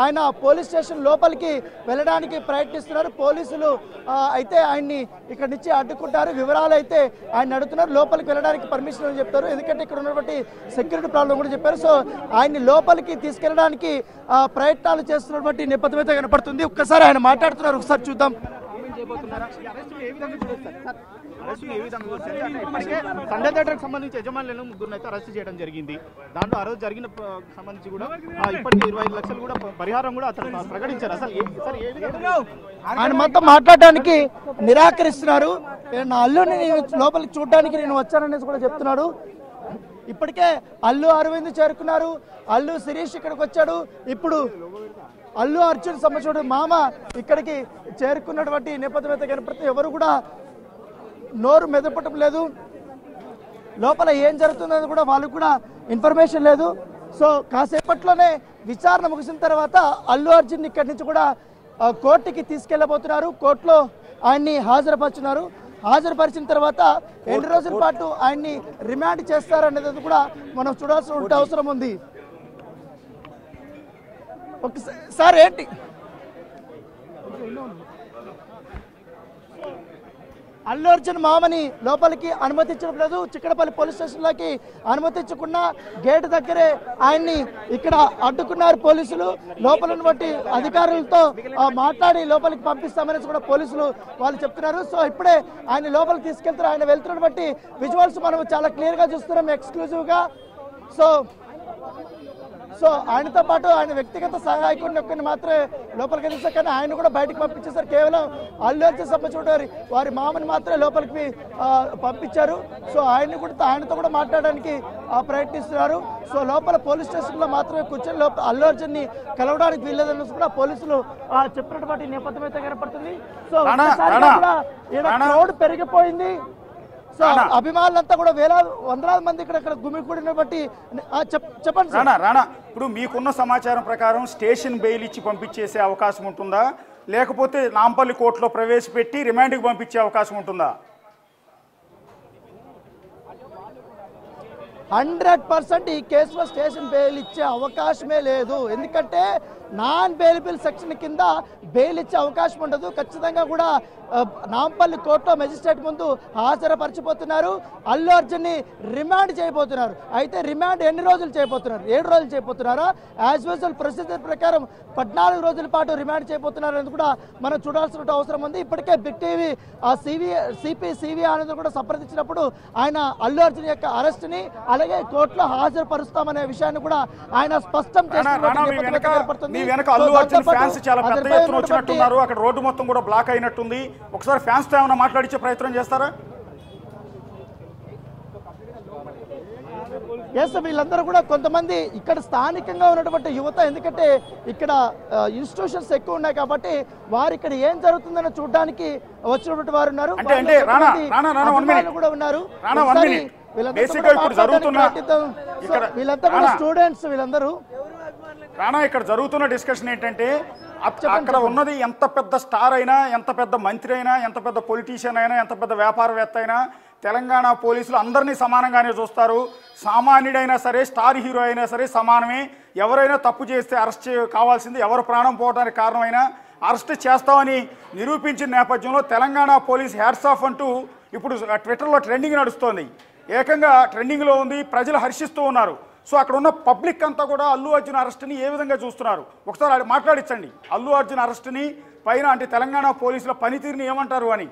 ఆయన police station లోపలికి వెళ్ళడానికి ప్రయత్నిస్తున్నారు. పోలీసులు అయితే ఆయన్ని ఇక్కడి నుంచి అడ్డుకుంటారు. వివరాలు అయితే ఆయన అడుగుతున్నారు. లోపలికి వెళ్ళడానికి పర్మిషన్ అని చెప్తారు, ఎందుకంటే ఇక్కడ ఉన్నటువంటి సెక్యూరిటీ ప్రాబ్లం కూడా చెప్పారు. సో ఆయన్ని లోపలికి తీసుకెళ్ళడానికి ప్రయత్నాలు చేస్తున్నటువంటి నేపథ్యం అయితే కనపడుతుంది. ఒక్కసారి ఆయన మాట్లాడుతున్నారు, ఒకసారి చూద్దాం. సండే థియేటర్కి సంబంధించి యజమానులను ముగ్గురు అయితే అరెస్ట్ చేయడం జరిగింది. దాంట్లో ఆ రోజు జరిగిన సంబంధించి కూడా ఇప్పటికీ 25 లక్షలు కూడా పరిహారం కూడా అతను ప్రకటించారు. అసలు ఆయన మొత్తం మాట్లాడడానికి నిరాకరిస్తున్నారు. నా అల్లుని నేను లోపలికి చూడడానికి నేను వచ్చాననేసి కూడా చెప్తున్నాడు. ఇప్పటికే అల్లు అరవింద్ చేరుకున్నారు, అల్లు శిరీష్ ఇక్కడికి వచ్చాడు. ఇప్పుడు అల్లు అర్జున్ సంబంధించిన మామ ఇక్కడికి చేరుకున్నటువంటి నేపథ్యం అయితే కనపడుతుంది. ఎవరు కూడా నోరు మెదపటం లేదు, లోపల ఏం జరుగుతుందని కూడా వాళ్ళకు కూడా ఇన్ఫర్మేషన్ లేదు. సో కాసేపట్లోనే విచారణ ముగిసిన తర్వాత అల్లు అర్జున్ ఇక్కడి నుంచి కూడా కోర్టుకి తీసుకెళ్లబోతున్నారు. కోర్టులో ఆయన్ని హాజరుపరిచిన తర్వాత ఎన్ని రోజుల పాటు ఆయన్ని రిమాండ్ చేస్తారనేది కూడా మనం చూడాల్సిన అవసరం ఉంది. ఒకసారి ఏంటి అల్లు అర్జున్ మామని లోపలికి అనుమతించడం లేదు. చిక్కడపల్లి పోలీస్ స్టేషన్లోకి అనుమతించకుండా గేట్ దగ్గరే ఆయన్ని ఇక్కడ అడ్డుకున్నారు పోలీసులు. లోపల ఉన్నటువంటి అధికారులతో మాట్లాడి లోపలికి పంపిస్తామనేసి కూడా పోలీసులు వాళ్ళు చెప్తున్నారు. సో ఇప్పుడే ఆయన లోపలికి తీసుకెళ్తారు. ఆయన వెళ్తున్నటువంటి విజువల్స్ మనం చాలా క్లియర్గా చూస్తున్నాం ఎక్స్క్లూజివ్గా. సో ఆయనతో పాటు ఆయన వ్యక్తిగత సహాయకుడిని ఒక్కరిని మాత్రమే లోపలికి తీస్తారు, కానీ ఆయన కూడా బయటకు పంపించేశారు. కేవలం అల్లు అర్జున్ సంబంధించిన వారి మామని మాత్రమే లోపలికి పంపించారు. సో ఆయనతో కూడా మాట్లాడడానికి ప్రయత్నిస్తున్నారు. సో లోపల పోలీస్ స్టేషన్లో మాత్రమే కూర్చొని అల్లు అర్జున్ని కలవడానికి వీల్లేదని కూడా పోలీసులు చెప్పినటువంటి నేపథ్యం అయితే కనపడుతుంది. సో క్రౌడ్ పెరిగిపోయింది. సో అభిమానులంతా కూడా వందలాది మంది ఇక్కడ గుమికూడిన బట్టి చెప్పండి రాణా. ఇప్పుడు మీకున్న సమాచారం ప్రకారం స్టేషన్ బెయిల్ ఇచ్చి పంపించేసే అవకాశం ఉంటుందా, లేకపోతే నాంపల్లి కోర్టులో ప్రవేశపెట్టి రిమాండ్కి పంపించే అవకాశం ఉంటుందా? 100% ఈ కేసులో స్టేషన్ బెయిల్ ఇచ్చే అవకాశమే లేదు. ఎందుకంటే నాన్ బెయిలబుల్ సెక్షన్ కింద బెయిల్ ఇచ్చే అవకాశం ఉండదు. ఖచ్చితంగా కూడా నాంపల్లి కోర్టులో మెజిస్ట్రేట్ ముందు హాజరుపరచిపోతున్నారు. అల్లు అర్జున్ని రిమాండ్ చేయబోతున్నారు. అయితే రిమాండ్ ఎన్ని రోజులు చేయబోతున్నారు? 7 రోజులు చేయబోతున్నారా? యాజ్ యూజువల్ ప్రొసీజర్ ప్రకారం 14 రోజుల పాటు రిమాండ్ చేయబోతున్నారు అని కూడా మనం చూడాల్సిన అవసరం ఉంది. ఇప్పటికే బిగ్ టీవీ సిపి ఆనంద్ కూడా సంప్రదించినప్పుడు ఆయన అల్లు అర్జున్ యొక్క అరెస్ట్ని అలాగే కోర్టులో హాజరుపరుస్తామనే విషయాన్ని కూడా ఆయన స్పష్టం చేస్తున్నారు. మీ వెనక అల్లు అర్జున్ ఫ్యాన్స్ చాలా పెద్ద ఎత్తున వచ్చినట్టున్నారు. అక్కడ రోడ్డు మొత్తం కూడా బ్లాక్ అయినట్టుంది. ఒకసారి ఫ్యాన్స్ తో ఏమైనా మాట్లాడించే ప్రయత్నం చేస్తారా? ఎస్, వీళ్ళందరూ కూడా కొంతమంది ఇక్కడ స్థానికంగా ఉన్నటువంటి యువత, ఎందుకంటే ఇక్కడ ఇన్స్టిట్యూషన్స్ ఎక్కువ ఉన్నాయి కాబట్టి వారు ఇక్కడ ఏం జరుగుతుందని చూడడానికి వచ్చినటువంటి వారు ఉన్నారు. కూడా ఉన్నారు. వీళ్ళంతా కూడా స్టూడెంట్స్. వీళ్ళందరూ రాణా, ఇక్కడ జరుగుతున్న డిస్కషన్ ఏంటంటే అక్కడ ఉన్నది ఎంత పెద్ద స్టార్ అయినా, ఎంత పెద్ద మంత్రి అయినా, ఎంత పెద్ద పొలిటీషియన్ అయినా, ఎంత పెద్ద వ్యాపారవేత్త అయినా తెలంగాణ పోలీసులు అందరినీ సమానంగానే చూస్తారు. సామాన్యుడైనా సరే, స్టార్ హీరో అయినా సరే సమానమే. ఎవరైనా తప్పు చేస్తే అరెస్ట్ కావాల్సింది, ఎవరు ప్రాణం పోవడానికి కారణమైనా అరెస్ట్ చేస్తామని నిరూపించిన నేపథ్యంలో తెలంగాణ పోలీస్ హ్యాట్స్ ఆఫ్ అంటూ ఇప్పుడు ట్విట్టర్లో ట్రెండింగ్ నడుస్తోంది. ఏకంగా ట్రెండింగ్లో ఉంది, ప్రజలు హర్షిస్తూ ఉన్నారు. సో అక్కడ ఉన్న పబ్లిక్ అంతా కూడా అల్లు అర్జున్ అరెస్ట్ని ఏ విధంగా చూస్తున్నారు? ఒకసారి మాట్లాడించండి. అల్లు అర్జున్ అరెస్ట్ని పైన అంటే తెలంగాణ పోలీసుల పనితీరుని ఏమంటారు అని.